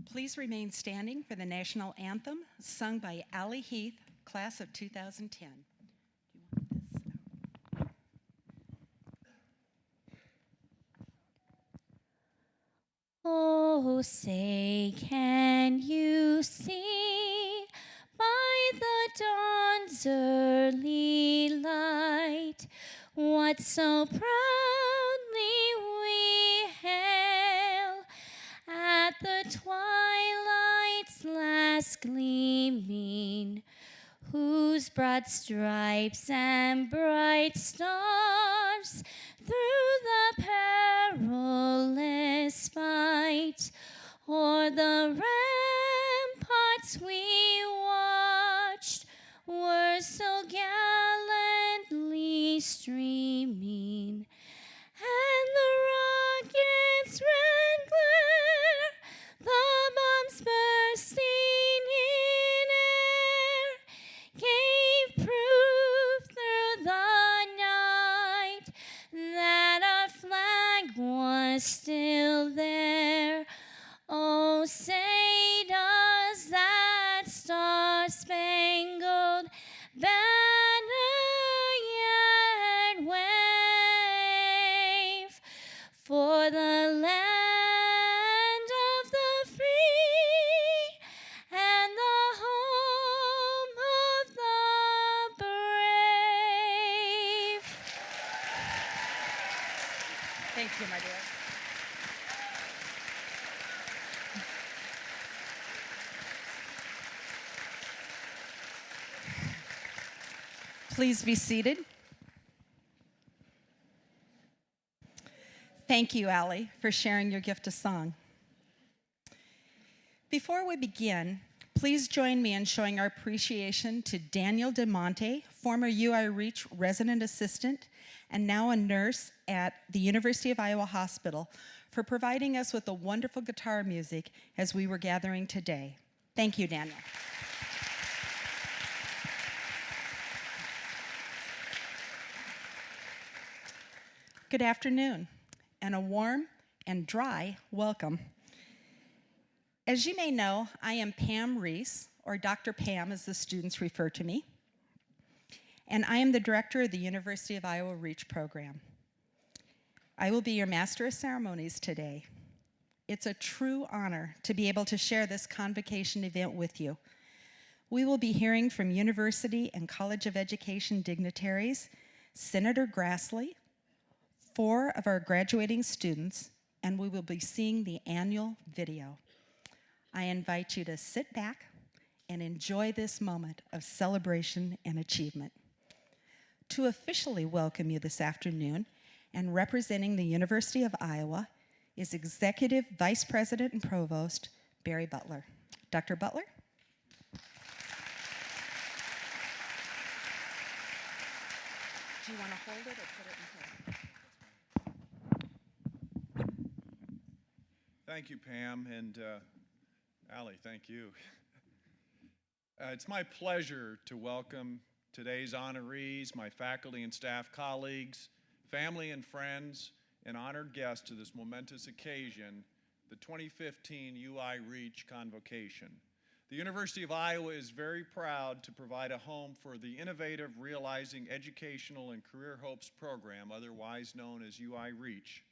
Please remain standing for the national anthem sung by Allie Heath, class of 2010. Oh, say, can you see by the dawn's early light what so proudly we hail at the twilight's last gleaming, whose broad stripes and bright stars through the perilous fight o'er the ramparts we watched were so gallantly streaming, and the rockets' red glare, the bombs bursting in air, gave proof through the night that our flag was still there. Oh, say does that star-spangled banner yet wave for the land of the free and the home of the brave? Thank you, my dear. Please be seated. Thank you, Allie, for sharing your gift of song. Before we begin, please join me in showing our appreciation to Daniel DeMonte, former UI Reach resident assistant and now a nurse at the University of Iowa Hospital, for providing us with the wonderful guitar music as we were gathering today. Thank you, Daniel. Good afternoon, and a warm and dry welcome. As you may know, I am Pam Reese, or Dr. Pam as the students refer to me, and I am the director of the University of Iowa Reach program. I will be your Master of Ceremonies today. It's a true honor to be able to share this convocation event with you. We will be hearing from University and College of Education dignitaries, Senator Grassley, 4 of our graduating students, and we will be seeing the annual video. I invite you to sit back and enjoy this moment of celebration and achievement. To officially welcome you this afternoon, and representing the University of Iowa, is Executive Vice President and Provost Barry Butler. Dr. Butler? Do you want to hold it or put it in here? Thank you, Pam, and Allie, thank you. It's my pleasure to welcome today's honorees, my faculty and staff colleagues, family and friends, and honored guests to this momentous occasion, the 2015 UI Reach Convocation. The University of Iowa is very proud to provide a home for the innovative Realizing Educational and Career Hopes program, otherwise known as UI Reach,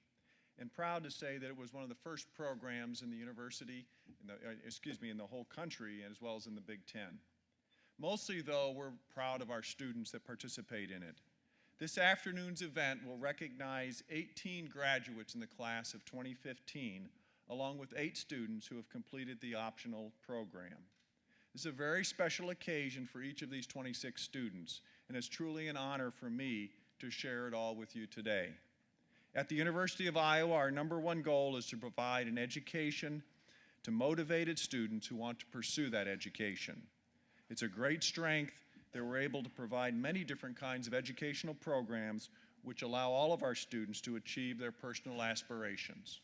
and proud to say that it was one of the first programs in the university, in the whole country, as well as in the Big Ten. Mostly, though, we're proud of our students that participate in it. This afternoon's event will recognize 18 graduates in the class of 2015, along with 8 students who have completed the optional program. This is a very special occasion for each of these 26 students, and it's truly an honor for me to share it all with you today. At the University of Iowa, our #1 goal is to provide an education to motivated students who want to pursue that education. It's a great strength that we're able to provide many different kinds of educational programs which allow all of our students to achieve their personal aspirations.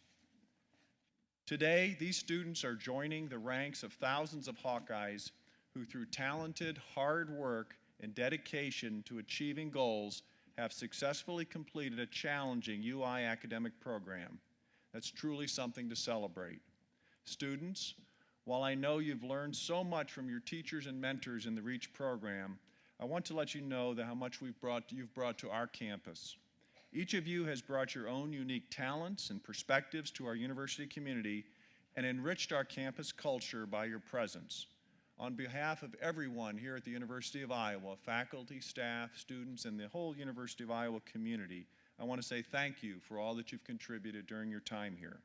Today, these students are joining the ranks of thousands of Hawkeyes who, through talented, hard work and dedication to achieving goals, have successfully completed a challenging UI academic program. That's truly something to celebrate. Students, While I know you've learned so much from your teachers and mentors in the REACH program, I want to let you know that how much you've brought to our campus. Each of you has brought your own unique talents and perspectives to our university community and enriched our campus culture by your presence. On behalf of everyone here at the University of Iowa, faculty, staff, students, and the whole University of Iowa community, I want to say thank you for all that you've contributed during your time here.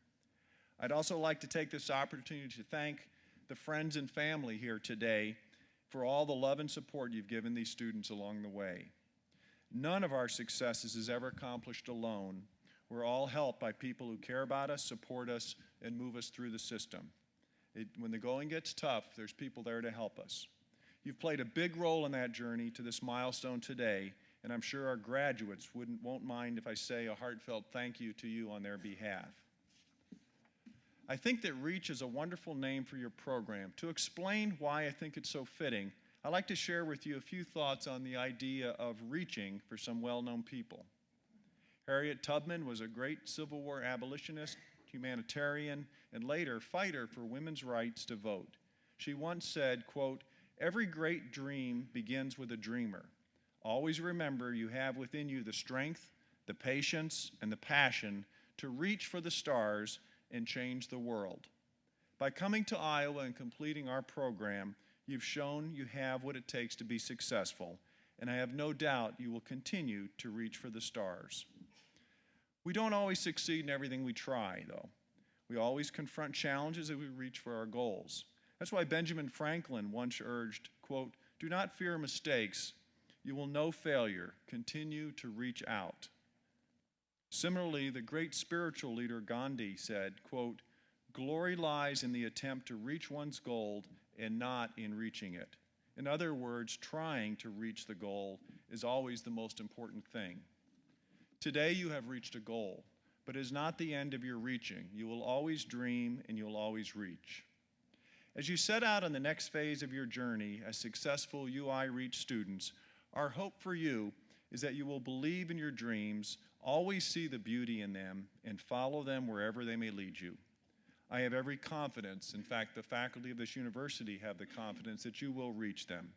I'd also like to take this opportunity to thank the friends and family here today for all the love and support you've given these students along the way. None of our successes is ever accomplished alone. We're all helped by people who care about us, support us, and move us through the system. When the going gets tough, there's people there to help us. You've played a big role in that journey to this milestone today, and I'm sure our graduates won't mind if I say a heartfelt thank you to you on their behalf. I think that REACH is a wonderful name for your program. To explain why I think it's so fitting, I'd like to share with you a few thoughts on the idea of reaching for some well-known people. Harriet Tubman was a great Civil War abolitionist, humanitarian, and later fighter for women's rights to vote. She once said, quote, "Every great dream begins with a dreamer. Always remember you have within you the strength, the patience, and the passion to reach for the stars and change the world." By coming to Iowa and completing our program, you've shown you have what it takes to be successful, and I have no doubt you will continue to reach for the stars. We don't always succeed in everything we try, though. We always confront challenges as we reach for our goals. That's why Benjamin Franklin once urged, quote, "Do not fear mistakes. You will know failure. Continue to reach out." Similarly, the great spiritual leader Gandhi said, quote, "Glory lies in the attempt to reach one's goal and not in reaching it." In other words, trying to reach the goal is always the most important thing. Today you have reached a goal, but it is not the end of your reaching. You will always dream and you will always reach. As you set out on the next phase of your journey as successful UI REACH students, our hope for you is that you will believe in your dreams, always see the beauty in them, and follow them wherever they may lead you. I have every confidence, in fact, the faculty of this university have the confidence that you will reach them.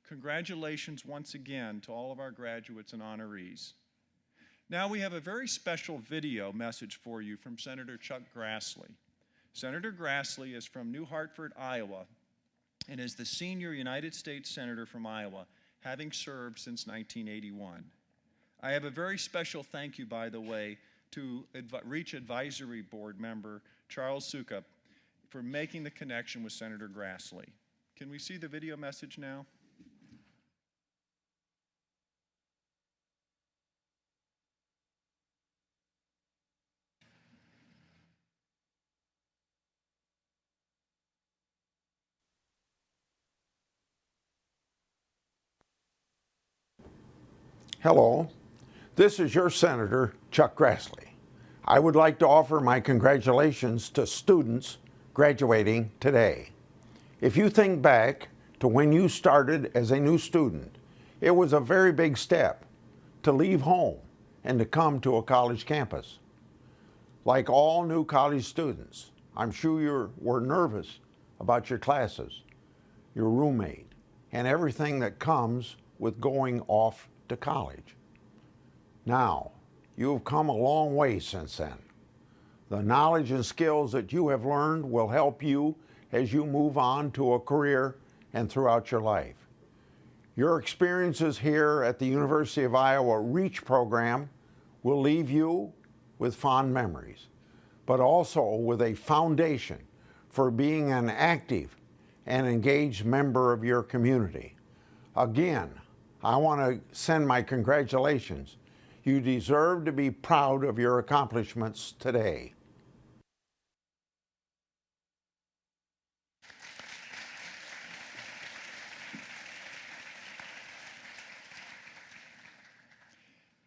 Congratulations once again to all of our graduates and honorees. Now we have a very special video message for you from Senator Chuck Grassley. Senator Grassley is from New Hartford, Iowa, and is the senior United States Senator from Iowa, having served since 1981. I have a very special thank you, by the way, to REACH Advisory Board member Charles Sukup for making the connection with Senator Grassley. Can we see the video message now? Hello, this is your Senator, Chuck Grassley. I would like to offer my congratulations to students graduating today. If you think back to when you started as a new student, it was a very big step to leave home and to come to a college campus. Like all new college students, I'm sure you were nervous about your classes, your roommate, and everything that comes with going off to college. Now, you have come a long way since then. The knowledge and skills that you have learned will help you as you move on to a career and throughout your life. Your experiences here at the University of Iowa REACH program will leave you with fond memories, but also with a foundation for being an active and engaged member of your community. Again, I want to send my congratulations. You deserve to be proud of your accomplishments today.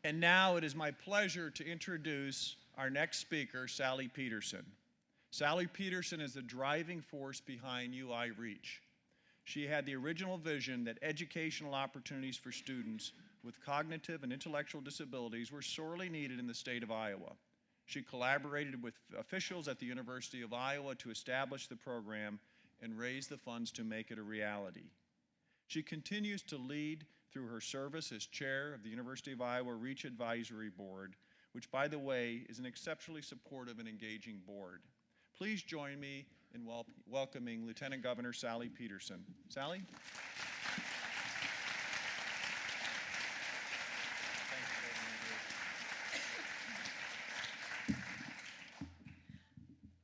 And now it is my pleasure to introduce our next speaker, Sally Peterson. Sally Peterson is the driving force behind UI REACH. She had the original vision that educational opportunities for students with cognitive and intellectual disabilities were sorely needed in the state of Iowa. She collaborated with officials at the University of Iowa to establish the program and raise the funds to make it a reality. She continues to lead through her service as chair of the University of Iowa Reach Advisory Board, which, by the way, is an exceptionally supportive and engaging board. Please join me in welcoming Lieutenant Governor Sally Peterson. Sally?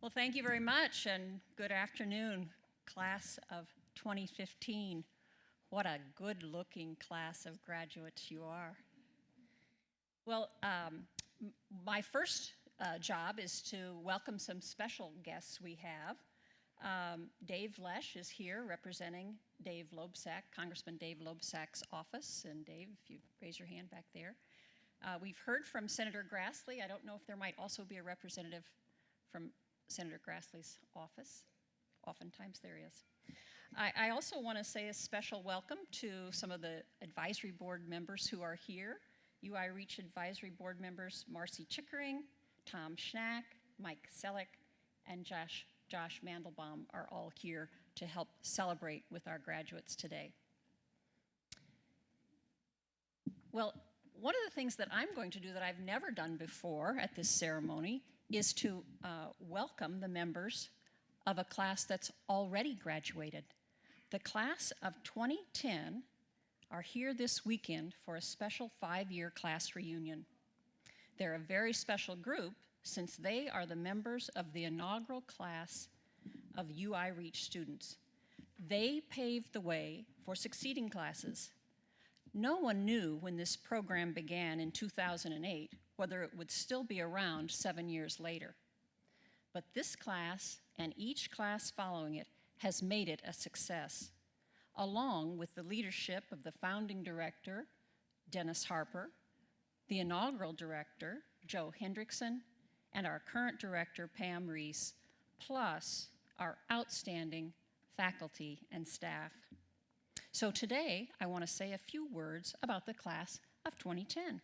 Well, thank you very much, and good afternoon, class of 2015. What a good-looking class of graduates you are. Well, my first job is to welcome some special guests we have. Dave Lesh is here representing Dave Loebsack, Congressman Dave Loebsack's office. And Dave, if you raise your hand back there. We've heard from Senator Grassley. I don't know if there might also be a representative from Senator Grassley's office. Oftentimes there is. I also want to say a special welcome to some of the advisory board members who are here. UI Reach Advisory Board members Marcy Chickering, Tom Schnack, Mike Selleck, and Josh Mandelbaum are all here to help celebrate with our graduates today. Well, one of the things that I'm going to do that I've never done before at this ceremony is to welcome the members of a class that's already graduated. The class of 2010 are here this weekend for a special 5-year class reunion. They're a very special group since they are the members of the inaugural class of UI Reach students. They paved the way for succeeding classes. No one knew when this program began in 2008 whether it would still be around 7 years later. But this class and each class following it has made it a success, along with the leadership of the founding director, Dennis Harper, the inaugural director, Joe Hendrickson, and our current director, Pam Reese, plus our outstanding faculty and staff. So today, I want to say a few words about the class of 2010.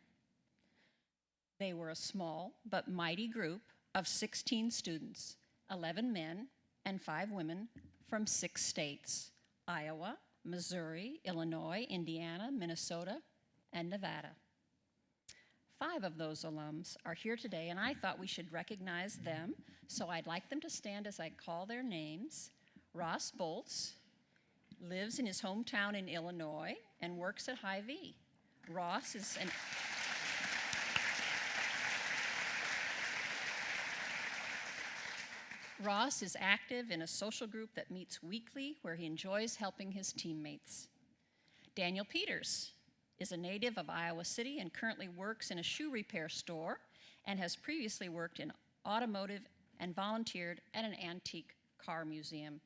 They were a small but mighty group of 16 students, 11 men and 5 women from 6 states, Iowa, Missouri, Illinois, Indiana, Minnesota, and Nevada. 5 of those alums are here today, and I thought we should recognize them, so I'd like them to stand as I call their names. Ross Boltz lives in his hometown in Illinois and works at Hy-Vee. Ross is active in a social group that meets weekly where he enjoys helping his teammates. Daniel Peters is a native of Iowa City and currently works in a shoe repair store and has previously worked in automotive and volunteered at an antique car museum.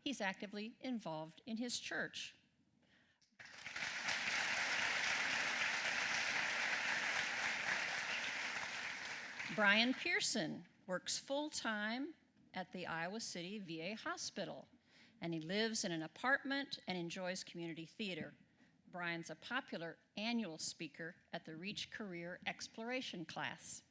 He's actively involved in his church. Brian Pearson works full-time at the Iowa City VA Hospital, and he lives in an apartment and enjoys community theater. Brian's a popular annual speaker at the Reach Career Exploration class.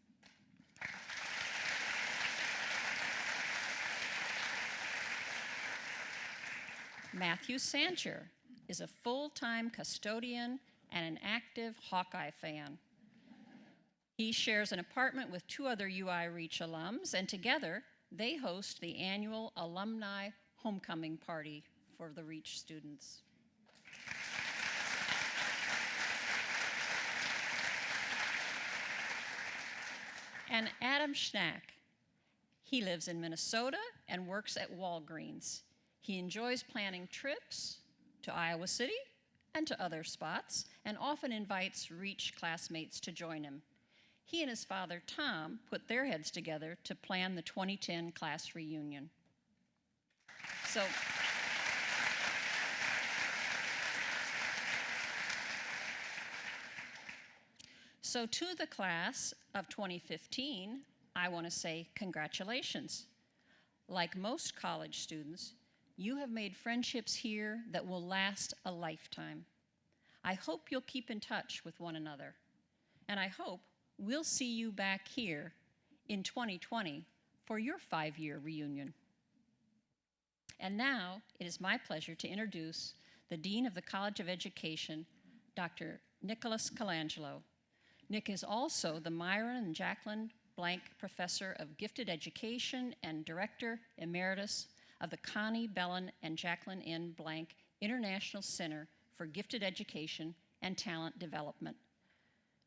Matthew Sancher is a full-time custodian and an active Hawkeye fan. He shares an apartment with 2 other UI Reach alums, and together they host the annual alumni homecoming party for the Reach students. And Adam Schnack, he lives in Minnesota and works at Walgreens. He enjoys planning trips to Iowa City and to other spots, and often invites Reach classmates to join him. He and his father, Tom, put their heads together to plan the 2010 class reunion. So to the class of 2015, I want to say congratulations. Like most college students, you have made friendships here that will last a lifetime. I hope you'll keep in touch with one another, and I hope we'll see you back here in 2020 for your 5-year reunion. And now it is my pleasure to introduce the Dean of the College of Education, Dr. Nicholas Colangelo. Nick is also the Myron and Jacqueline Blank Professor of Gifted Education and Director Emeritus of the Connie Bellin and Jacqueline N. Blank International Center for Gifted Education and Talent Development.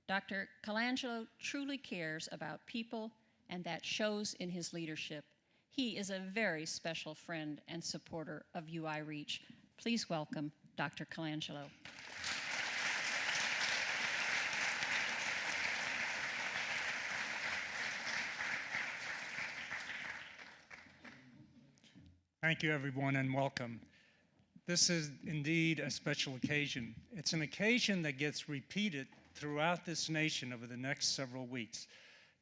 Dr. Colangelo truly cares about people, and that shows in his leadership. He is a very special friend and supporter of UI Reach. Please welcome Dr. Colangelo. Thank you, everyone, and welcome. This is indeed a special occasion. It's an occasion that gets repeated throughout this nation over the next several weeks.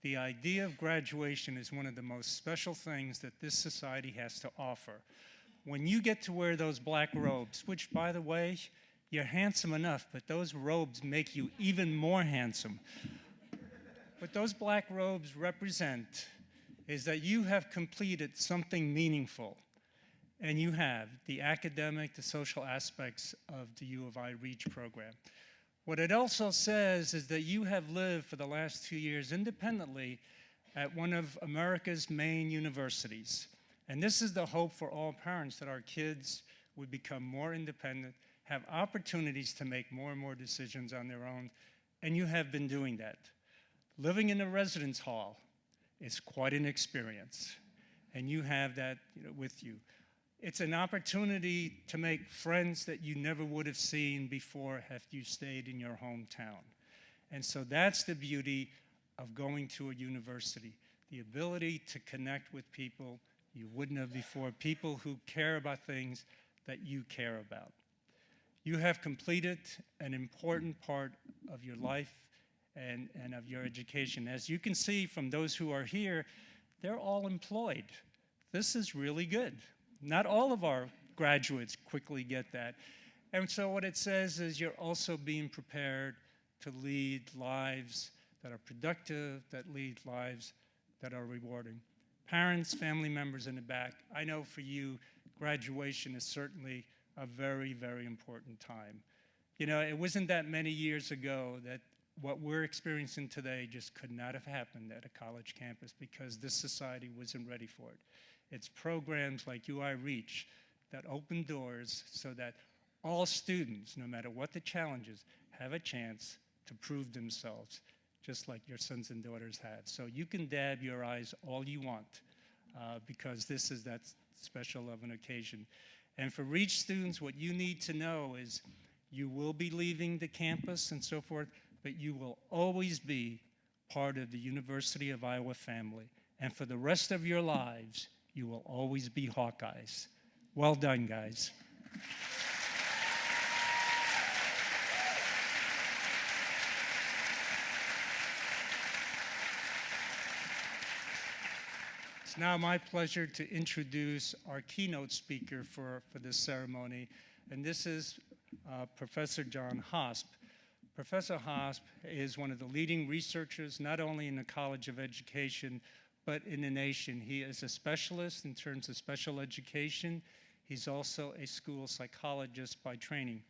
The idea of graduation is one of the most special things that this society has to offer. When you get to wear those black robes, which, by the way, you're handsome enough, but those robes make you even more handsome. What those black robes represent is that you have completed something meaningful. And you have the academic, the social aspects of the U of I Reach program. What it also says is that you have lived for the last 2 years independently at one of America's main universities. And this is the hope for all parents, that our kids would become more independent, have opportunities to make more and more decisions on their own, and you have been doing that. Living in a residence hall is quite an experience, and you have that with you. It's an opportunity to make friends that you never would have seen before if you stayed in your hometown. And so that's the beauty of going to a university, the ability to connect with people you wouldn't have before, people who care about things that you care about. You have completed an important part of your life and of your education. As you can see from those who are here, they're all employed. This is really good. Not all of our graduates quickly get that. And so what it says is you're also being prepared to lead lives that are productive, that lead lives that are rewarding. Parents, family members in the back, I know for you, graduation is certainly a very, very important time. You know, it wasn't that many years ago that what we're experiencing today just could not have happened at a college campus because this society wasn't ready for it. It's programs like UI Reach that open doors so that all students, no matter what the challenges, have a chance to prove themselves, just like your sons and daughters had. So you can dab your eyes all you want because this is that special of an occasion. And for Reach students, what you need to know is you will be leaving the campus and so forth, but you will always be part of the University of Iowa family. And for the rest of your lives, you will always be Hawkeyes. Well done, guys. It's now my pleasure to introduce our keynote speaker for this ceremony, and this is Professor John Hosp. Professor Hosp is one of the leading researchers, not only in the College of Education, but in the nation. He is a specialist in terms of special education. He's also a school psychologist by training.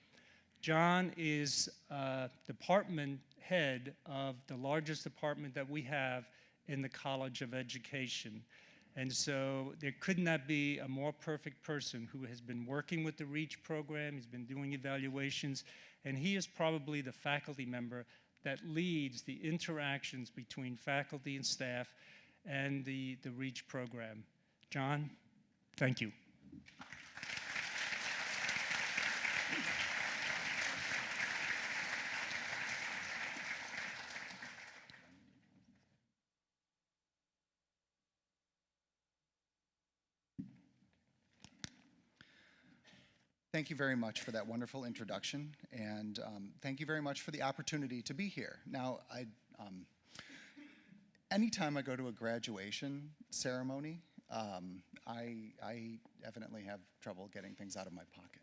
John is department head of the largest department that we have in the College of Education. And so there could not be a more perfect person who has been working with the REACH program. He's been doing evaluations, and he is probably the faculty member that leads the interactions between faculty and staff and the REACH program. John, thank you. Thank you very much for that wonderful introduction, and thank you very much for the opportunity to be here. Now, anytime I go to a graduation ceremony, I evidently have trouble getting things out of my pocket.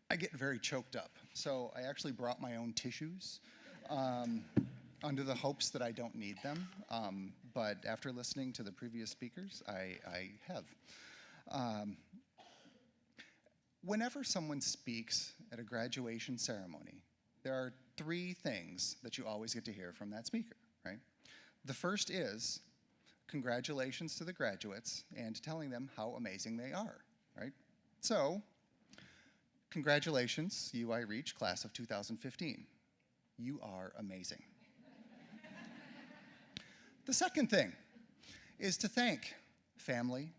I get very choked up, so I actually brought my own tissues under the hopes that I don't need them. but after listening to the previous speakers, I have. Whenever someone speaks at a graduation ceremony, there are three things that you always get to hear from that speaker, right? The first is congratulations to the graduates and telling them how amazing they are, right? So, congratulations, UI Reach, class of 2015. You are amazing. The second thing is to thank family,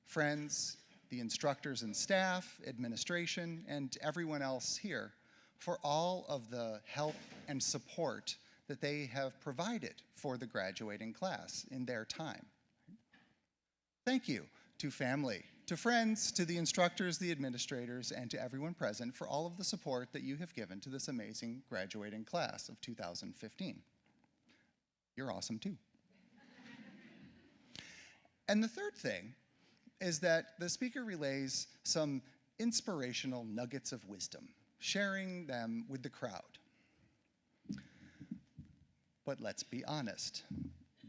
friends, the instructors and staff, administration, and everyone else here for all of the help and support that they have provided for the graduating class in their time. Thank you to family, to friends, to the instructors, the administrators, and to everyone present for all of the support that you have given to this amazing graduating class of 2015. You're awesome too. And the third thing is that the speaker relays some inspirational nuggets of wisdom, sharing them with the crowd. But let's be honest.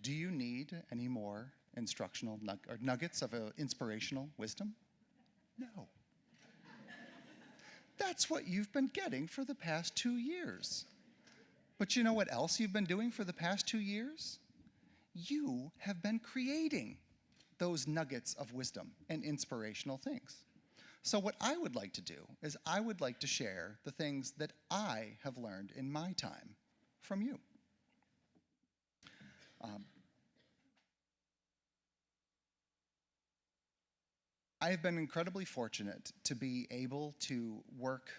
Do you need any more instructional nuggets of inspirational wisdom? No. That's what you've been getting for the past 2 years. But you know what else you've been doing for the past 2 years? You have been creating those nuggets of wisdom and inspirational things. So what I would like to do is I would like to share the things that I have learned in my time from you. I have been incredibly fortunate to be able to work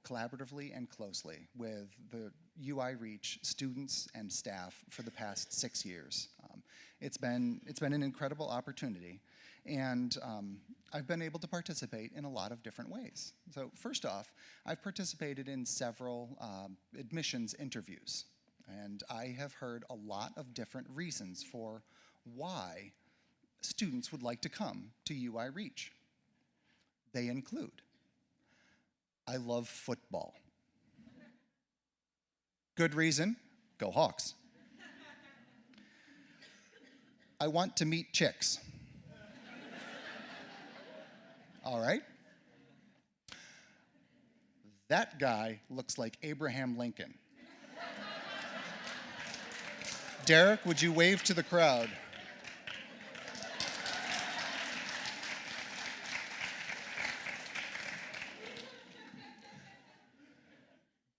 collaboratively and closely with the UI Reach students and staff for the past 6 years. It's been an incredible opportunity, and I've been able to participate in a lot of different ways. So first off, I've participated in several admissions interviews, and I have heard a lot of different reasons for why students would like to come to UI Reach. They include, I love football. Good reason, go Hawks. I want to meet chicks. All right. That guy looks like Abraham Lincoln. Derek, would you wave to the crowd?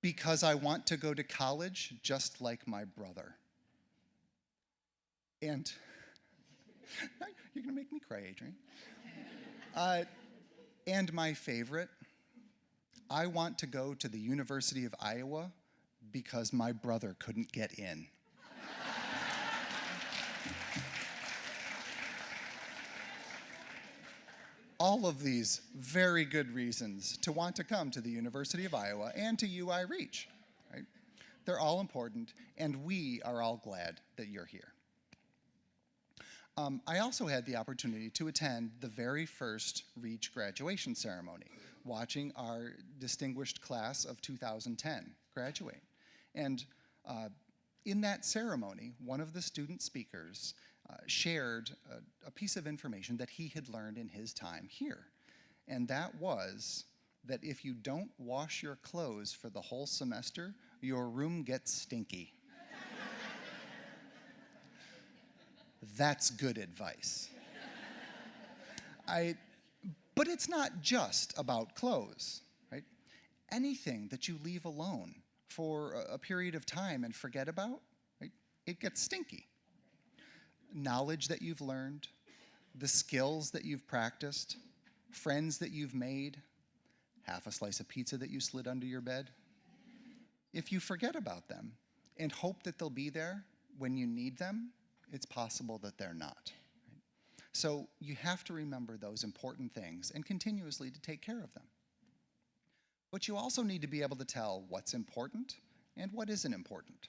Because I want to go to college just like my brother. And you're gonna make me cry, Adrian. And my favorite, I want to go to the University of Iowa because my brother couldn't get in. All of these very good reasons to want to come to the University of Iowa and to UI Reach, right? They're all important, and we are all glad that you're here. I also had the opportunity to attend the very first Reach graduation ceremony, watching our distinguished class of 2010 graduate. And in that ceremony, one of the student speakers shared a piece of information that he had learned in his time here. And that was that if you don't wash your clothes for the whole semester, your room gets stinky. That's good advice. But it's not just about clothes, right? Anything that you leave alone for a period of time and forget about, right, it gets stinky. Knowledge that you've learned, the skills that you've practiced, friends that you've made, half a slice of pizza that you slid under your bed. If you forget about them and hope that they'll be there when you need them, it's possible that they're not. Right? So you have to remember those important things and continuously to take care of them. But you also need to be able to tell what's important and what isn't important.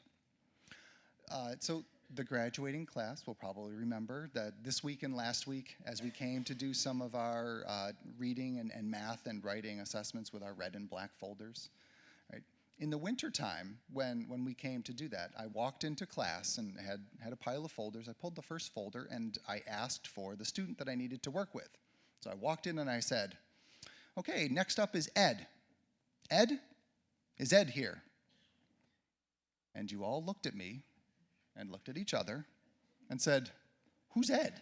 So the graduating class will probably remember that this week and last week, as we came to do some of our reading and math and writing assessments with our red and black folders, right? In the wintertime, when we came to do that, I walked into class and had a pile of folders. I pulled the first folder and I asked for the student that I needed to work with. So I walked in and I said, okay, next up is Ed. Ed? Is Ed here? And you all looked at me and looked at each other and said, who's Ed?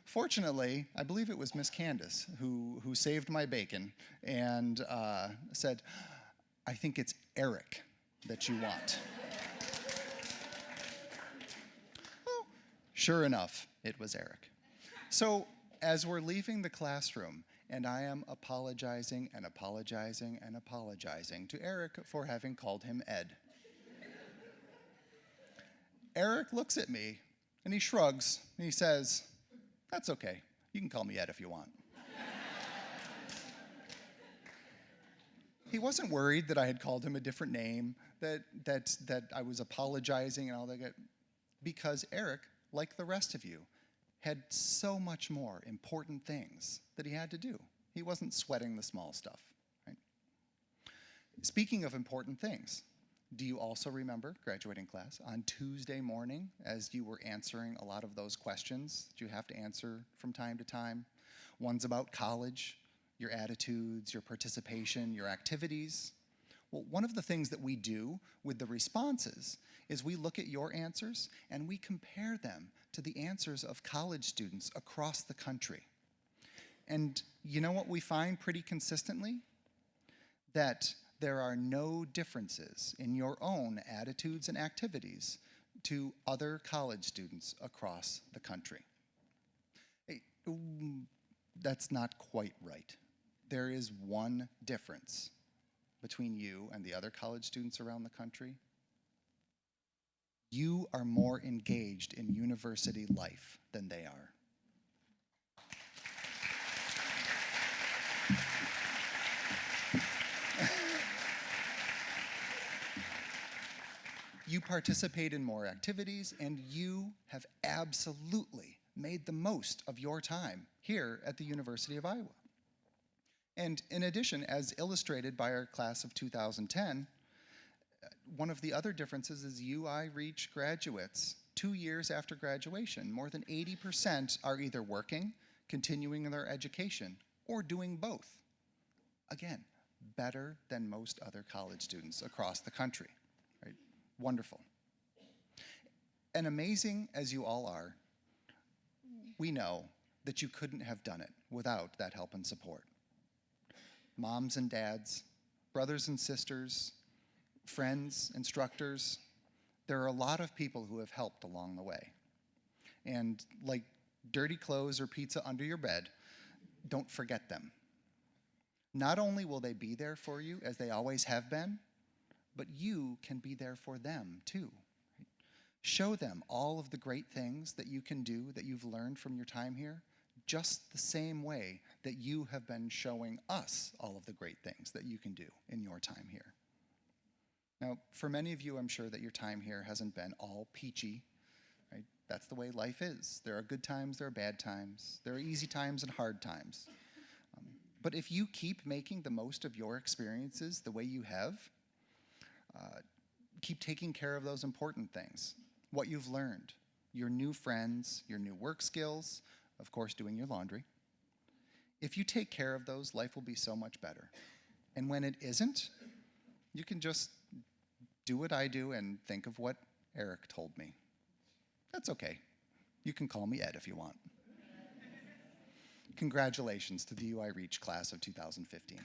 Fortunately, I believe it was Miss Candace who saved my bacon and said, I think it's Eric that you want. Well, sure enough, it was Eric. So as we're leaving the classroom, and I am apologizing and apologizing and apologizing to Eric for having called him Ed. Eric looks at me and he shrugs and he says, that's okay. You can call me Ed if you want. He wasn't worried that I had called him a different name, that I was apologizing and all that, because Eric, like the rest of you, had so much more important things that he had to do. He wasn't sweating the small stuff. Right? Speaking of important things, do you also remember, graduating class, on Tuesday morning as you were answering a lot of those questions that you have to answer from time to time? Ones about college, your attitudes, your participation, your activities. Well, one of the things that we do with the responses is we look at your answers and we compare them to the answers of college students across the country. And you know what we find pretty consistently? That there are no differences in your own attitudes and activities to other college students across the country. That's not quite right. There is one difference between you and the other college students around the country. You are more engaged in university life than they are. You participate in more activities, and you have absolutely made the most of your time here at the University of Iowa. And in addition, as illustrated by our class of 2010, one of the other differences is UI-Reach graduates 2 years after graduation. More than 80% are either working, continuing in their education, or doing both. Again, better than most other college students across the country. Right? Wonderful. And amazing as you all are, we know that you couldn't have done it without that help and support. Moms and dads, brothers and sisters, friends, instructors, there are a lot of people who have helped along the way. And like dirty clothes or pizza under your bed, don't forget them. Not only will they be there for you, as they always have been, but you can be there for them too. Show them all of the great things that you can do, that you've learned from your time here, just the same way that you have been showing us all of the great things that you can do in your time here. Now, for many of you, I'm sure that your time here hasn't been all peachy, right? That's the way life is. There are good times, there are bad times, there are easy times and hard times. But if you keep making the most of your experiences the way you have, keep taking care of those important things, what you've learned, your new friends, your new work skills, of course, doing your laundry. If you take care of those, life will be so much better. And when it isn't, you can just do what I do and think of what Eric told me. That's okay. You can call me Ed if you want. Congratulations to the UI-Reach class of 2015.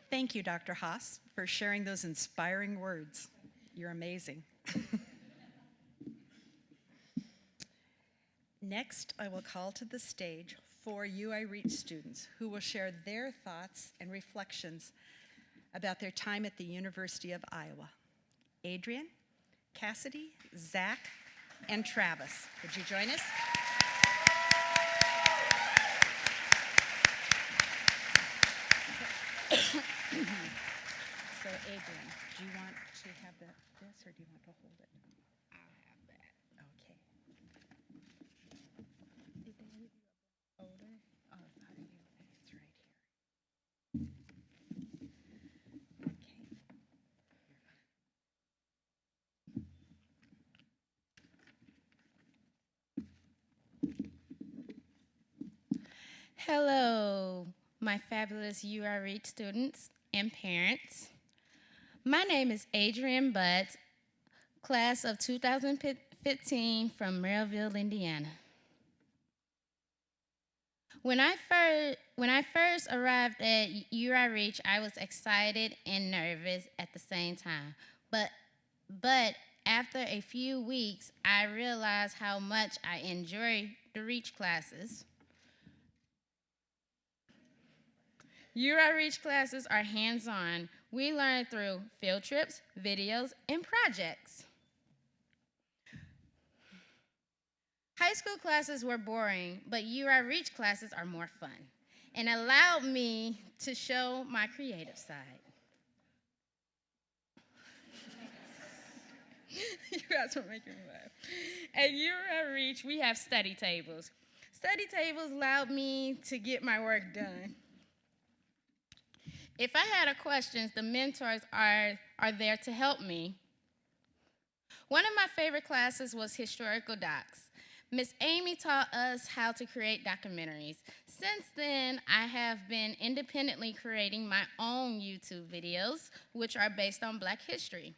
Thank you, Dr. Haas, for sharing those inspiring words. You're amazing. Next, I will call to the stage 4 UI-Reach students who will share their thoughts and reflections about their time at the University of Iowa. Adrian, Cassidy, Zach, and Travis. Would you join us? So Adrian, do you want to have this, or do you want to hold it? I'll have that. Okay. Did they give you a folder? Oh, I thought of you. It's right here. Okay. Hello, my fabulous URH students and parents. My name is Adrian Butt, class of 2015 from Merrillville, Indiana. When I first arrived at URH, I was excited and nervous at the same time. But after a few weeks, I realized how much I enjoy the Reach classes. URH classes are hands-on. We learn through field trips, videos, and projects. High school classes were boring, but URH classes are more fun and allowed me to show my creative side. You guys are making me laugh. At URH, we have study tables. Study tables allowed me to get my work done. If I had questions, the mentors are there to help me. One of my favorite classes was historical docs. Miss Amy taught us how to create documentaries. Since then, I have been independently creating my own YouTube videos, which are based on Black history.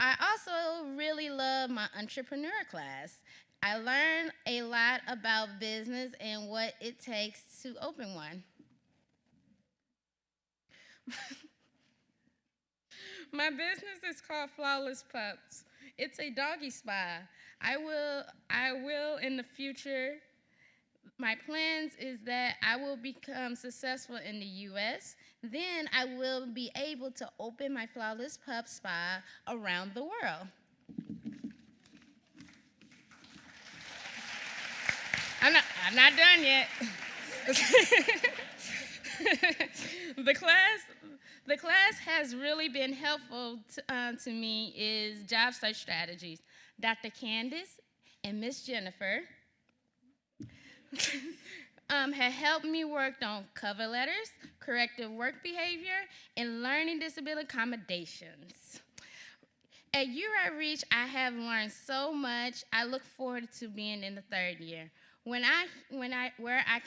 I also really love my entrepreneur class. I learned a lot about business and what it takes to open one. My business is called Flawless Pups. It's a doggy spa. I will in the future. My plans is that I will become successful in the U.S. Then I will be able to open my Flawless Pup spa around the world. I'm not done yet. The class has really been helpful to me is job search strategies. Dr. Candace and Miss Jennifer have helped me work on cover letters, corrective work behavior, and learning disability accommodations. At URH, I have learned so much. I look forward to being in the third year, where I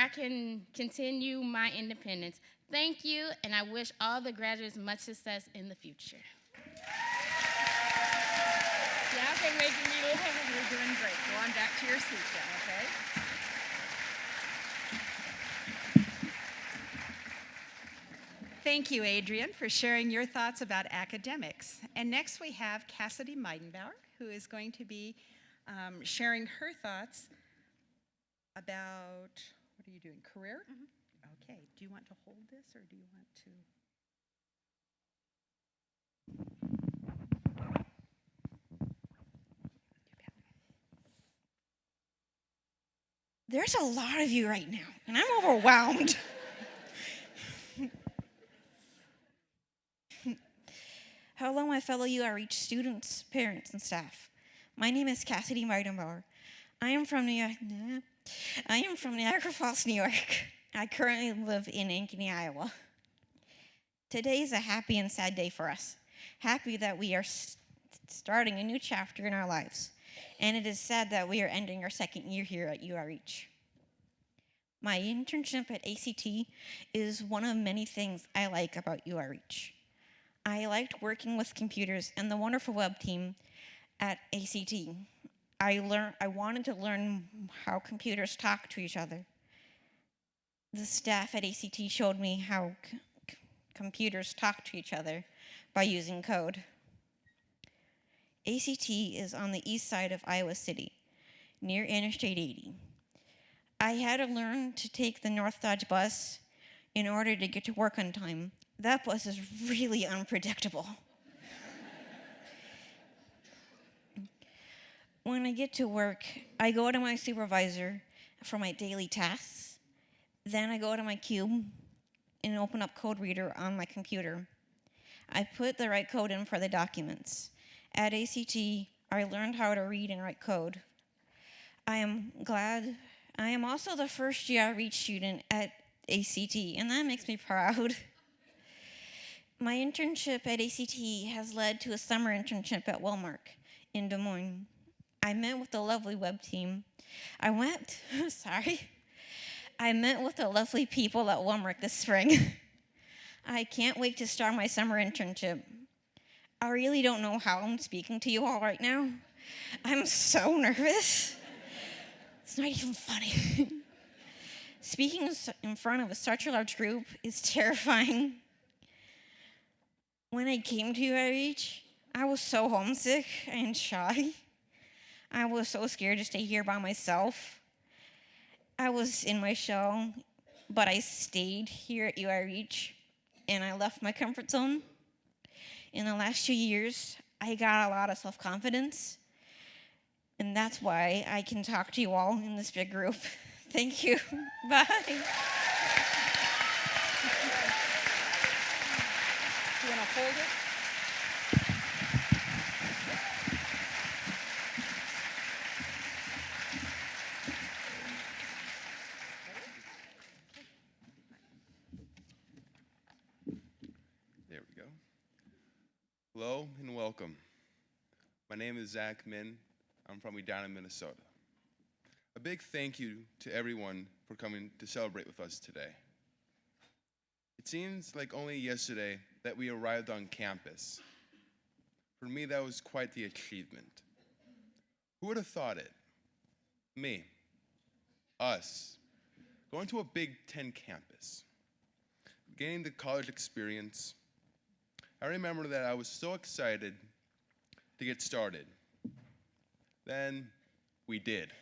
can continue my independence. Thank you, and I wish all the graduates much success in the future. Y'all can make me laugh. You're doing great. Go on back to your seat then, okay? Thank you, Adrian, for sharing your thoughts about academics. And next we have Cassidy Meidenbauer, who is going to be sharing her thoughts about, what are you doing, career? Mm-hmm. Okay, do you want to hold this or do you want to? There's a lot of you right now, and I'm overwhelmed. Hello, my fellow URH students, parents, and staff. My name is Cassidy Meidenbauer. I am from Niagara Falls, New York. I currently live in Ankeny, Iowa. Today is a happy and sad day for us. Happy that we are starting a new chapter in our lives, and it is sad that we are ending our second year here at URH. My internship at ACT is one of many things I like about URH. I liked working with computers and the wonderful web team at ACT. I wanted to learn how computers talk to each other. The staff at ACT showed me how computers talk to each other by using code. ACT is on the east side of Iowa City, near Interstate 80. I had to learn to take the North Dodge bus in order to get to work on time. That bus is really unpredictable. When I get to work, I go to my supervisor for my daily tasks. Then I go to my cube and open up Code Reader on my computer. I put the right code in for the documents. At ACT, I learned how to read and write code. I am also the first year Reach student at ACT, and that makes me proud. My internship at ACT has led to a summer internship at Wellmark in Des Moines. I met with the lovely web team. I met with the lovely people at Wellmark this spring. I can't wait to start my summer internship. I really don't know how I'm speaking to you all right now. I'm so nervous. It's not even funny. Speaking in front of such a large group is terrifying. When I came to UIH, I was so homesick and shy. I was so scared to stay here by myself. I was in my shell, but I stayed here at UIH, and I left my comfort zone. In the last 2 years, I got a lot of self-confidence, and that's why I can talk to you all in this big group. Thank you. Bye. You want to hold it? There we go. Hello and welcome. My name is Zach Min. I'm from Edina, Minnesota. A big thank you to everyone for coming to celebrate with us today. It seems like only yesterday that we arrived on campus. For me, that was quite the achievement. Who would have thought it? Me. Us. Going to a Big Ten campus. Gaining the college experience. I remember that I was so excited to get started. Then we did.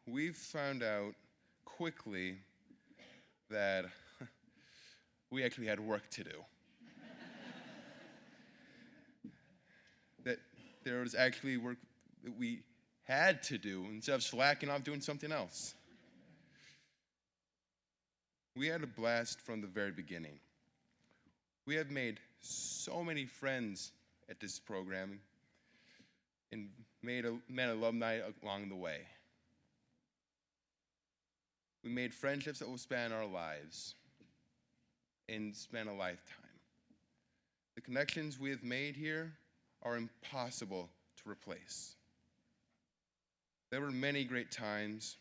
We found out quickly that we actually had work to do. That there was actually work that we had to do instead of slacking off doing something else. We had a blast from the very beginning. We have made so many friends at this program and met alumni along the way. We made friendships that will span our lives and span a lifetime. The connections we have made here are impossible to replace. There were many great times,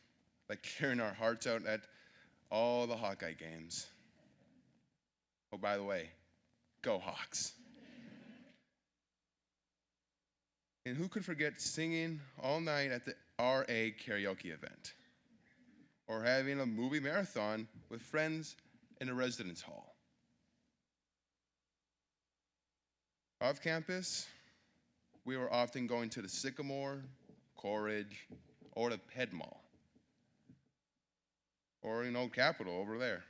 like sharing our hearts out at all the Hawkeye games. Oh, by the way, go Hawks. And who could forget singing all night at the RA karaoke event? Or having a movie marathon with friends in a residence hall. Off campus, we were often going to the Sycamore, Coleridge, or the Ped Mall. Or Capitol over there.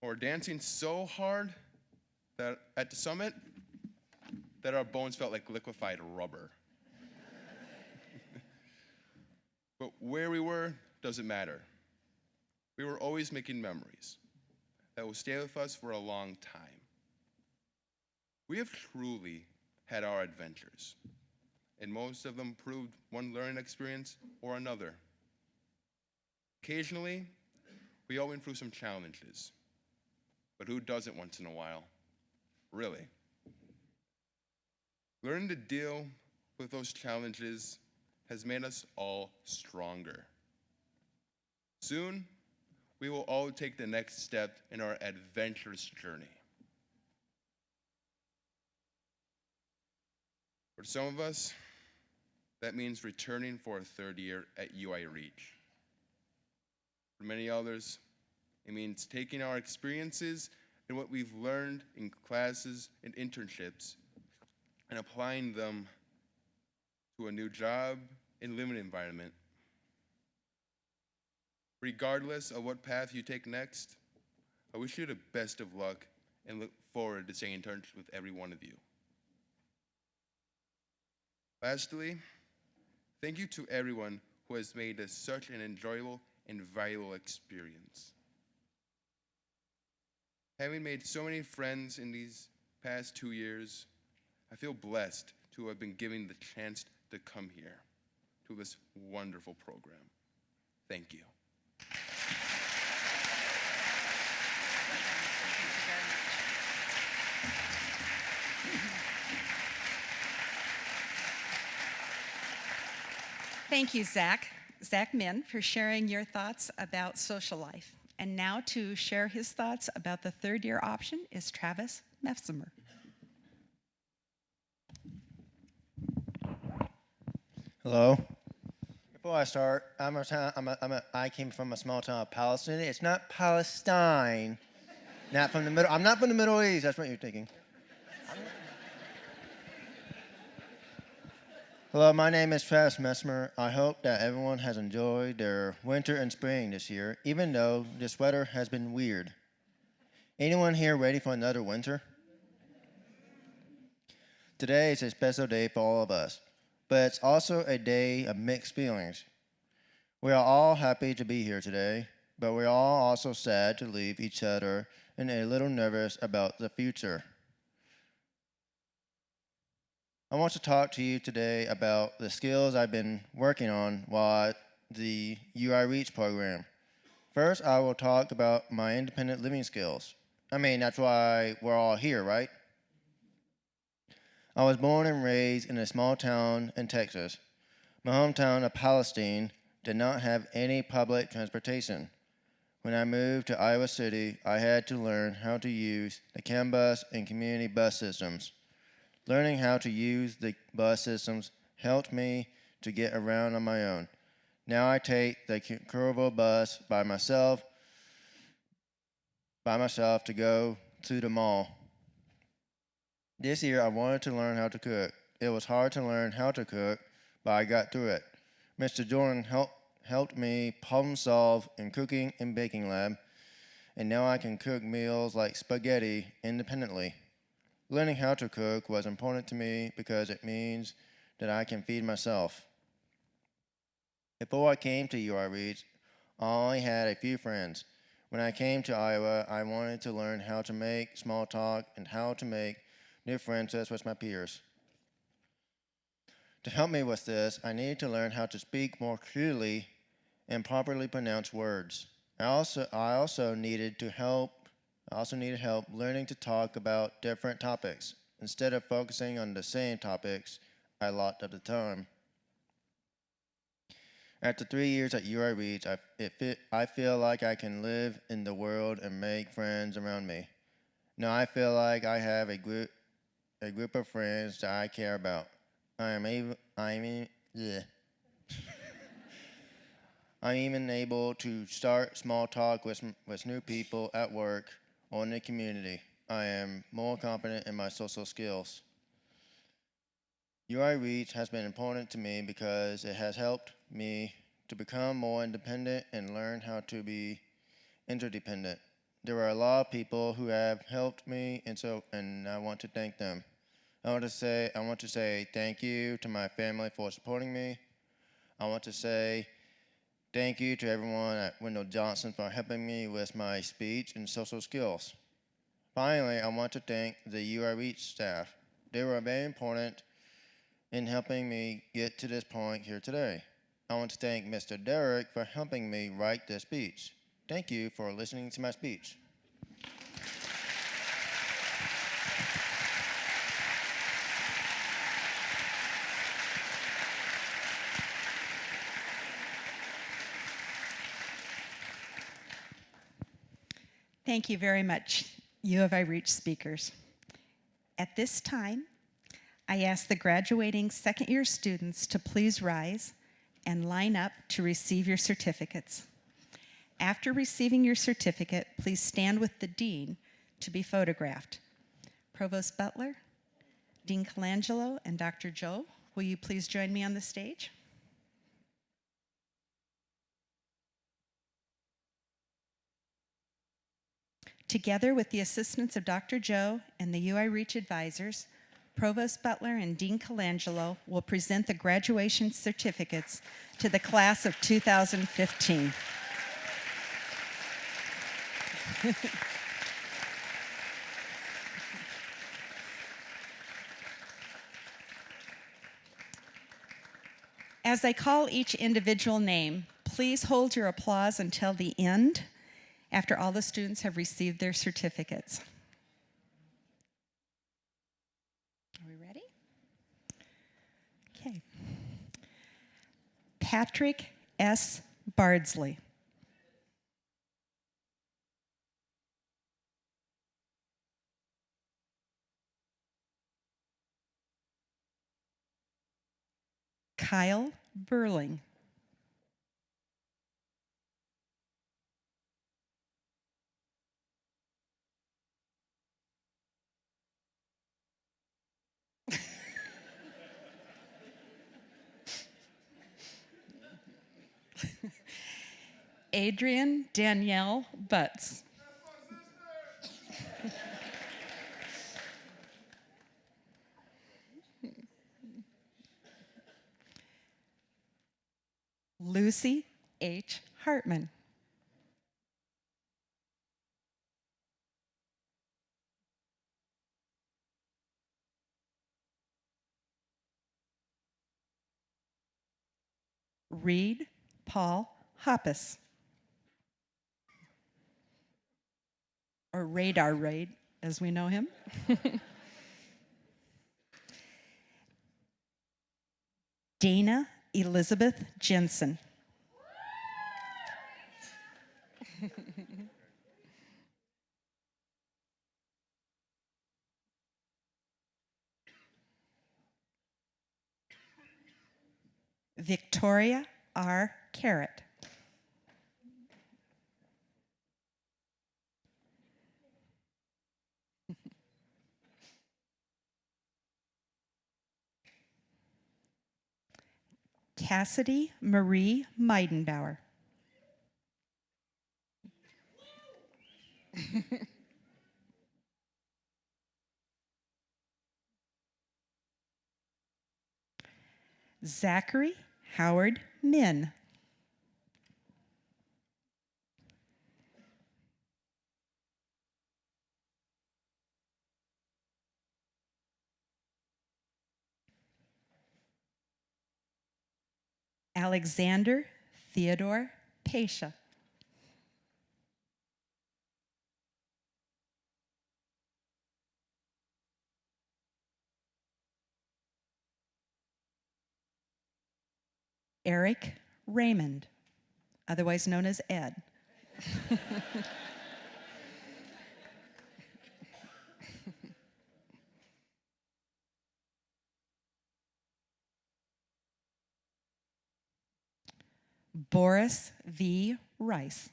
Or dancing so hard that at the summit that our bones felt like liquefied rubber. But where we were doesn't matter. We were always making memories that will stay with us for a long time. We have truly had our adventures, and most of them proved one learning experience or another. Occasionally, we all went through some challenges, but who doesn't once in a while? Really. Learning to deal with those challenges has made us all stronger. Soon, we will all take the next step in our adventurous journey. For some of us, that means returning for a third year at UI Reach. For many others, it means taking our experiences and what we've learned in classes and internships and applying them to a new job and living environment. Regardless of what path you take next, I wish you the best of luck and look forward to staying in touch with every one of you. Lastly, thank you to everyone who has made this such an enjoyable and valuable experience. Having made so many friends in these past 2 years, I feel blessed to have been given the chance to come here to this wonderful program. Thank you. Thank you, Zach Min, for sharing your thoughts about social life. And now to share his thoughts about the third-year option is Travis Mefsimer. Hello. Before I start, I came from a small town of Palestine. It's not Palestine. Not from the middle. I'm not from the Middle East. That's what you're thinking. Hello, my name is Travis Messmer. I hope that everyone has enjoyed their winter and spring this year, even though this weather has been weird. Anyone here ready for another winter? Today is a special day for all of us, but it's also a day of mixed feelings. We are all happy to be here today, but we're all also sad to leave each other and a little nervous about the future. I want to talk to you today about the skills I've been working on while at the UI Reach program. First, I will talk about my independent living skills. I mean, that's why we're all here, right? I was born and raised in a small town in Texas. My hometown of Palestine did not have any public transportation. When I moved to Iowa City, I had to learn how to use the CAN bus and community bus systems. Learning how to use the bus systems helped me to get around on my own. Now I take the Curville bus by myself to go to the mall. This year I wanted to learn how to cook. It was hard to learn how to cook, but I got through it. Mr. Jordan helped me problem solve in cooking and baking lab, and now I can cook meals like spaghetti independently. Learning how to cook was important to me because it means that I can feed myself. Before I came to UI Reach, I only had a few friends. When I came to Iowa, I wanted to learn how to make small talk and how to make new friendships with my peers. To help me with this, I needed to learn how to speak more clearly and properly pronounce words. I also needed help learning to talk about different topics instead of focusing on the same topics a lot of the time. After 3 years at UI Reach, I feel like I can live in the world and make friends around me. Now I feel like I have a group of friends that I care about. I'm even able to start small talk with new people at work or in the community. I am more confident in my social skills. UI Reach has been important to me because it has helped me to become more independent and learn how to be interdependent. There are a lot of people who have helped me, and I want to thank them. I want to say thank you to my family for supporting me. I want to say thank you to everyone at Wendell Johnson for helping me with my speech and social skills. Finally, I want to thank the UI Reach staff. They were very important in helping me get to this point here today. I want to thank Mr. Derek for helping me write this speech. Thank you for listening to my speech. Thank you very much, U of I Reach speakers. At this time, I ask the graduating second-year students to please rise and line up to receive your certificates. After receiving your certificate, please stand with the dean to be photographed. Provost Butler, Dean Colangelo, and Dr. Joe, will you please join me on the stage? Together with the assistance of Dr. Joe and the UI Reach advisors, Provost Butler and Dean Colangelo will present the graduation certificates to the class of 2015. As I call each individual name, please hold your applause until the end, after all the students have received their certificates. Are we ready? Okay. Patrick S. Bardsley. Kyle Burling. Adrian Danielle Butts. Lucy H. Hartman. Reed Paul Hoppus. Or Radar Raid, as we know him. Dana Elizabeth Jensen. Victoria R. Carrot. Cassidy Marie Meidenbauer. Zachary Howard Min. Alexander Theodore Pasha. Eric Raymond, otherwise known as Ed. Boris V. Rice.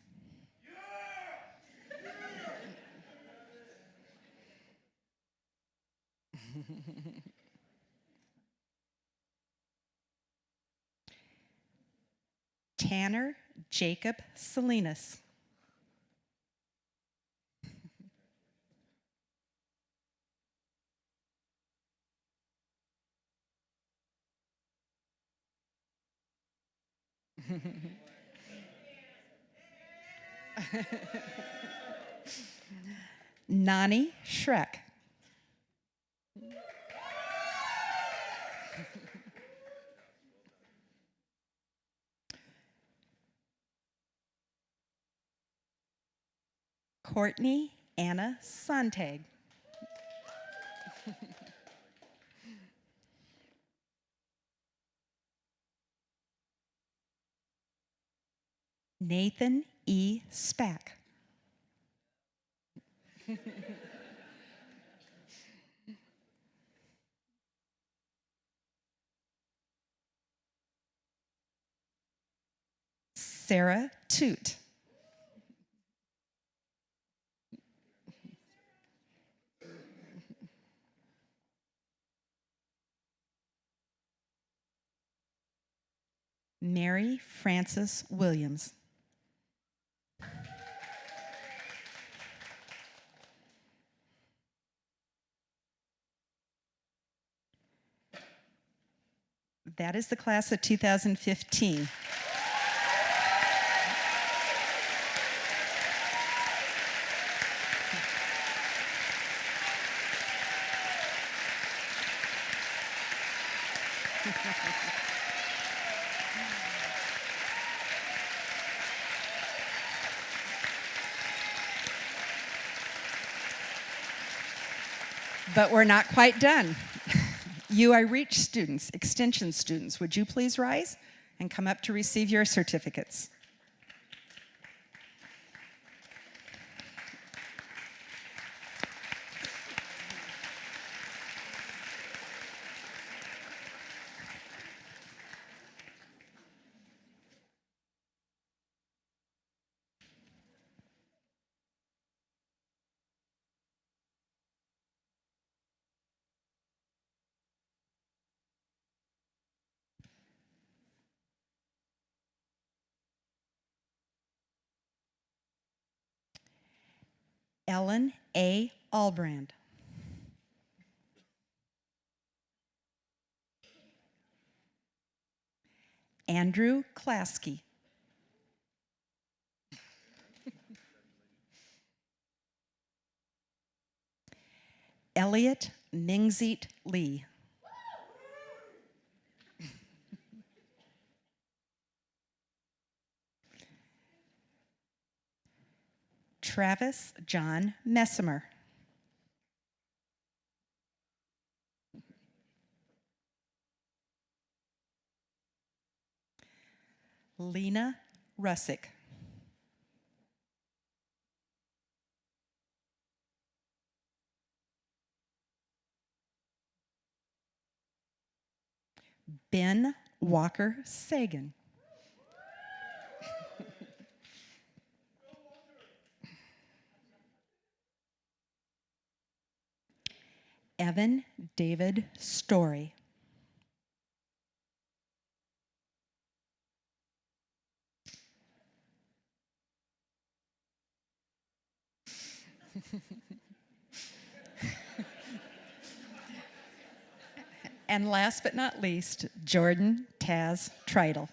Tanner Jacob Salinas. Nani Shrek. Courtney Anna Sontag. Nathan E. Spack. Sarah Toot. Mary Frances Williams. That is the class of 2015. But we're not quite done. UI Reach students, extension students, would you please rise and come up to receive your certificates? Ellen A. Albrand. Andrew Klasky. Elliot Mingzeet Lee. Travis John Messimer. Lena Russick. Ben Walker Sagan. Evan David Story. And last but not least, Jordan Taz Tritle.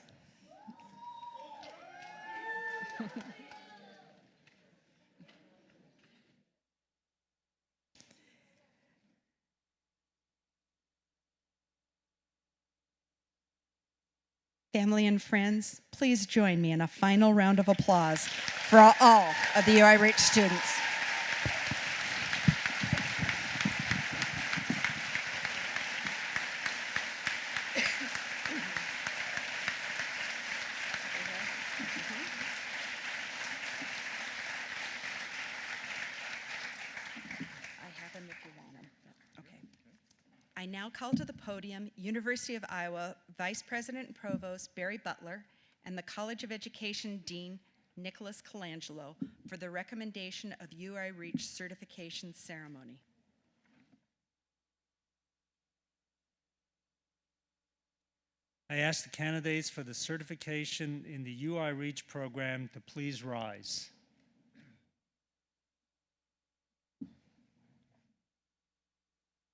Family and friends, please join me in a final round of applause for all of the UI Reach students. I have them if you want them. Okay. I now call to the podium University of Iowa Vice President and Provost Barry Butler and the College of Education Dean Nicholas Colangelo for the recommendation of UI Reach certification ceremony. I ask the candidates for the certification in the UI Reach program to please rise.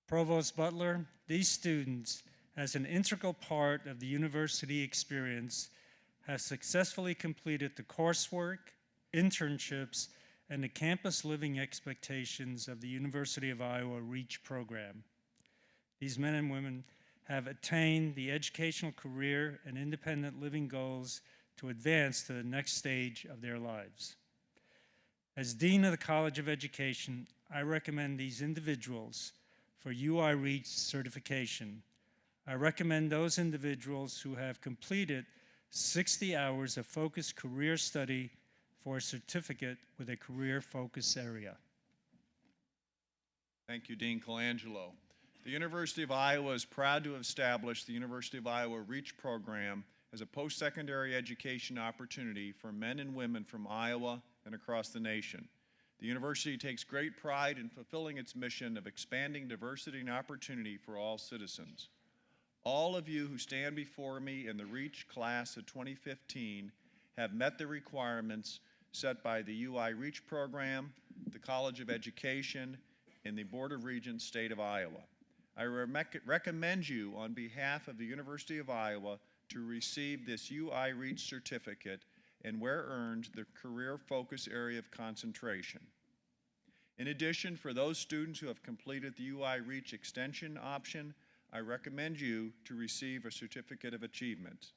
Provost Butler, these students, as an integral part of the university experience, have successfully completed the coursework, internships, and the campus living expectations of the University of Iowa Reach program. These men and women have attained the educational career and independent living goals to advance to the next stage of their lives. As Dean of the College of Education, I recommend these individuals for UI Reach certification. I recommend those individuals who have completed 60 hours of focused career study for a certificate with a career focus area. Thank you, Dean Colangelo. The University of Iowa is proud to have established the University of Iowa Reach program as a post-secondary education opportunity for men and women from Iowa and across the nation. The university takes great pride in fulfilling its mission of expanding diversity and opportunity for all citizens. All of you who stand before me in the Reach class of 2015 have met the requirements set by the UI Reach program, the College of Education, and the Board of Regents, State of Iowa. I recommend you on behalf of the University of Iowa to receive this UI Reach certificate and, where earned, the career focus area of concentration. In addition, for those students who have completed the UI Reach extension option, I recommend you to receive a certificate of achievement.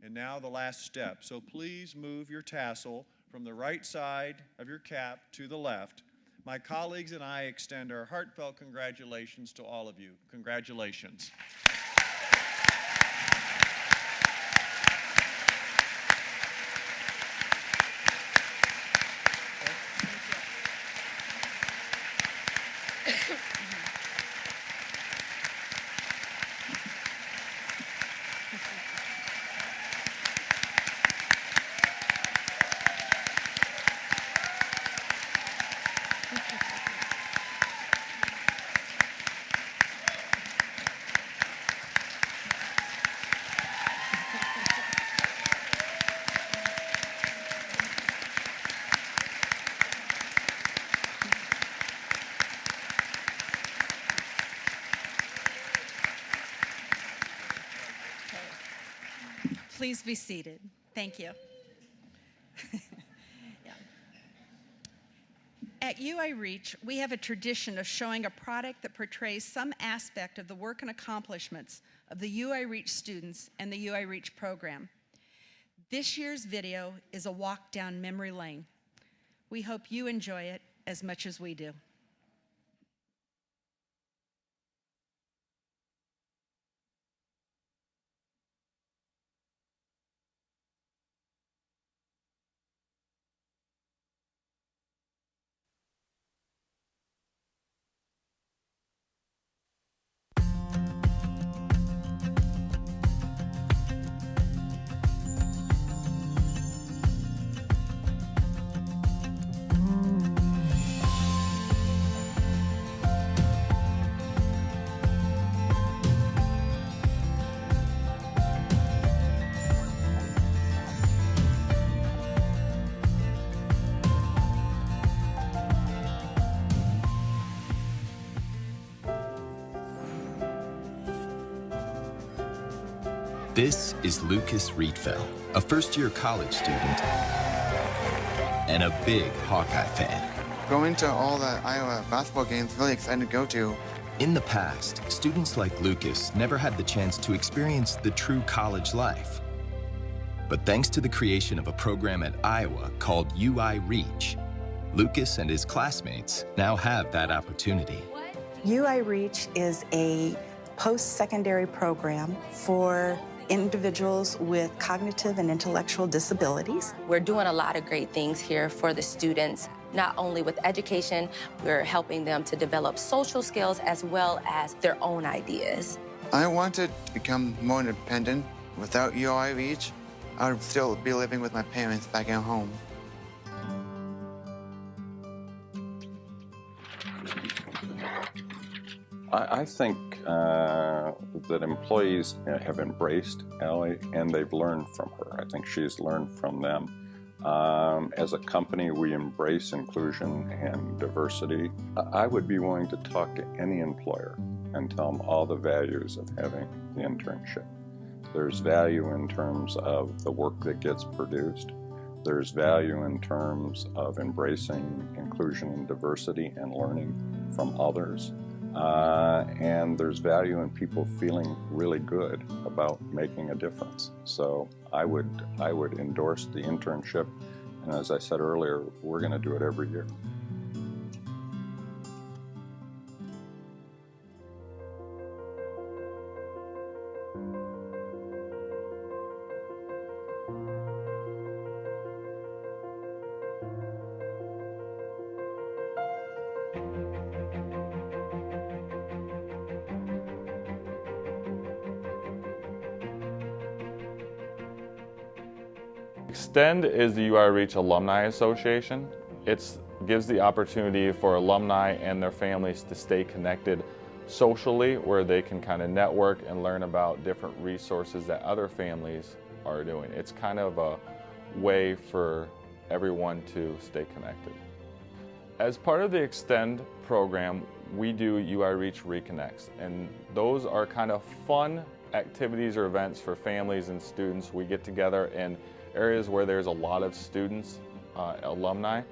And now the last step. So please move your tassel from the right side of your cap to the left. My colleagues and I extend our heartfelt congratulations to all of you. Congratulations. Please be seated. Thank you. Yeah. At UI Reach, we have a tradition of showing a product that portrays some aspect of the work and accomplishments of the UI Reach students and the UI Reach program. This year's video is a walk down memory lane. We hope you enjoy it as much as we do. This is Lucas Rietfeld, a first-year college student and a big Hawkeye fan. Going to all the Iowa basketball games, really excited to go to. In the past, students like Lucas never had the chance to experience the true college life. But thanks to the creation of a program at Iowa called UI Reach, Lucas and his classmates now have that opportunity. UI Reach is a post-secondary program for individuals with cognitive and intellectual disabilities. We're doing a lot of great things here for the students, not only with education, we're helping them to develop social skills as well as their own ideas. I wanted to become more independent. Without UI Reach, I would still be living with my parents back at home. I think that employees have embraced Allie and they've learned from her. I think she's learned from them. As a company, we embrace inclusion and diversity. I would be willing to talk to any employer and tell them all the values of having the internship. There's value in terms of the work that gets produced. There's value in terms of embracing inclusion and diversity and learning from others. And there's value in people feeling really good about making a difference. So I would endorse the internship, and as I said earlier, we're going to do it every year. Extend is the UI Reach Alumni Association. It gives the opportunity for alumni and their families to stay connected socially, where they can kind of network and learn about different resources that other families are doing. It's kind of a way for everyone to stay connected. As part of the Extend program, we do UI Reach Reconnects, and those are kind of fun activities or events for families and students. We get together in areas where there's a lot of students, alumni.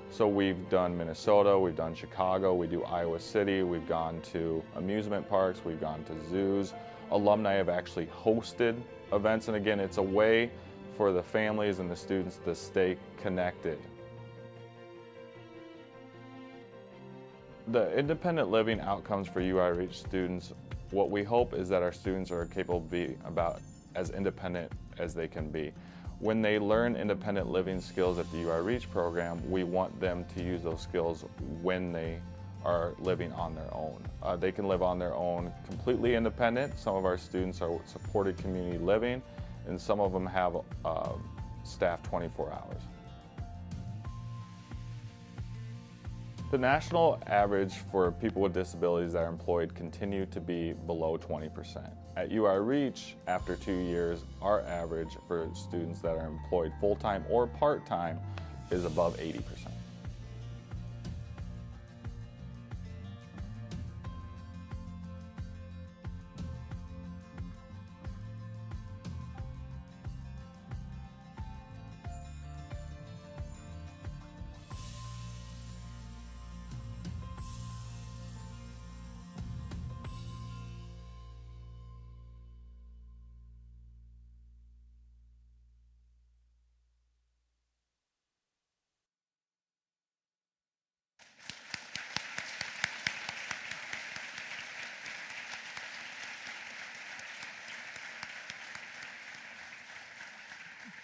So we've done Minnesota, we've done Chicago, we do Iowa City, we've gone to amusement parks, we've gone to zoos. Alumni have actually hosted events, and again, it's a way for the families and the students to stay connected. The independent living outcomes for UI Reach students, what we hope is that our students are capable of being about as independent as they can be. When they learn independent living skills at the UI Reach program, we want them to use those skills when they are living on their own. They can live on their own completely independent. Some of our students are supported community living, and some of them have staff 24 hours. The national average for people with disabilities that are employed continue to be below 20%. At UI Reach, after 2 years, our average for students that are employed full-time or part-time is above 80%.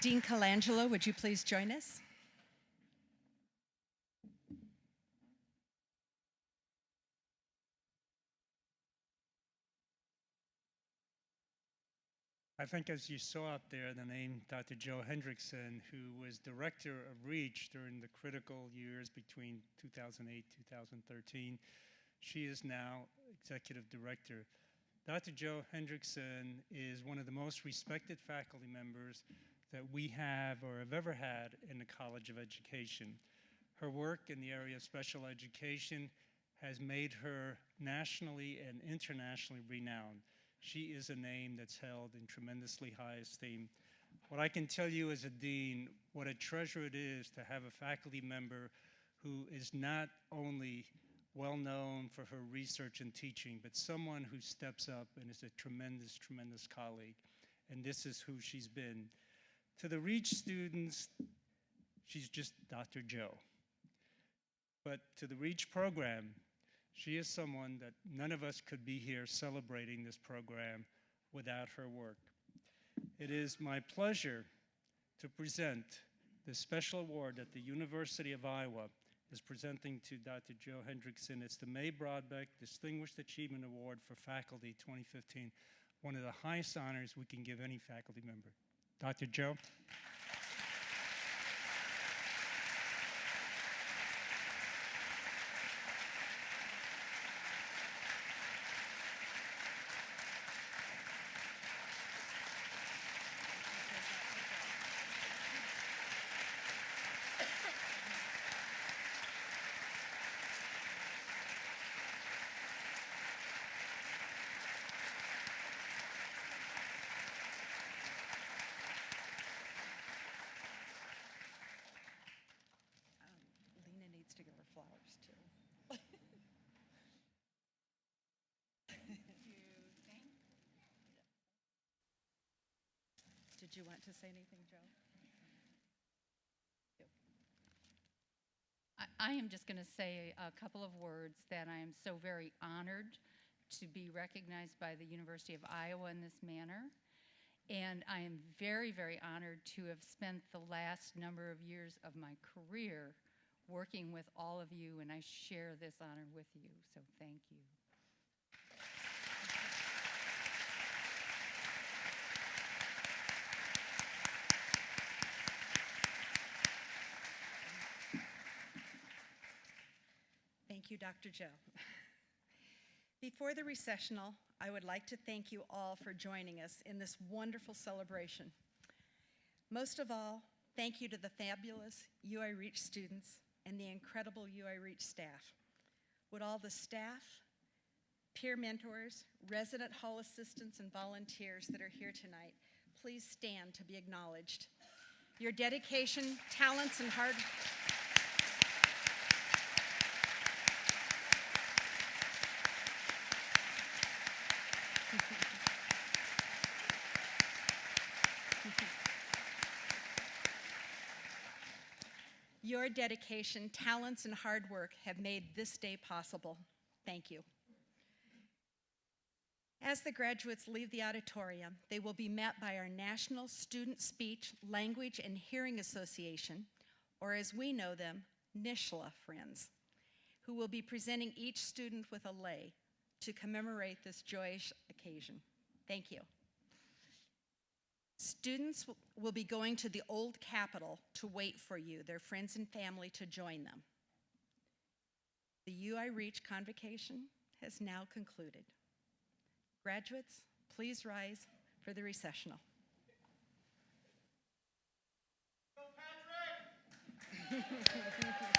Dean Colangelo, would you please join us? I think as you saw up there, the name Dr. Joe Hendrickson, who was director of REACH during the critical years between 2008-2013, she is now executive director. Dr. Joe Hendrickson is one of the most respected faculty members that we have or have ever had in the College of Education. Her work in the area of special education has made her nationally and internationally renowned. She is a name that's held in tremendously high esteem. What I can tell you as a dean, what a treasure it is to have a faculty member who is not only well known for her research and teaching, but someone who steps up and is a tremendous, tremendous colleague. And this is who she's been. To the REACH students, she's just Dr. Joe. But to the REACH program, she is someone that none of us could be here celebrating this program without her work. It is my pleasure to present the special award that the University of Iowa is presenting to Dr. Joe Hendrickson. It's the May Brodbeck Distinguished Achievement Award for Faculty 2015, one of the highest honors we can give any faculty member. Dr. Joe. Lena needs to give her flowers too. Did you want to say anything, Joe? I am just going to say a couple of words that I am so very honored to be recognized by the University of Iowa in this manner. And I am very, very honored to have spent the last number of years of my career working with all of you, and I share this honor with you, so thank you. Thank you, Dr. Joe. Before the recessional, I would like to thank you all for joining us in this wonderful celebration. Most of all, thank you to the fabulous UI Reach students and the incredible UI Reach staff. Would all the staff, peer mentors, resident hall assistants, and volunteers that are here tonight please stand to be acknowledged. Your dedication, talents, and hard Your dedication, talents, and hard work have made this day possible. Thank you. As the graduates leave the auditorium, they will be met by our National Student Speech, Language, and Hearing Association, or as we know them, NSHLA friends, who will be presenting each student with a lei to commemorate this joyous occasion. Thank you. Students will be going to the old Capitol to wait for you, their friends and family, to join them. The UI Reach Convocation has now concluded. Graduates, please rise for the recessional. Go, Patrick!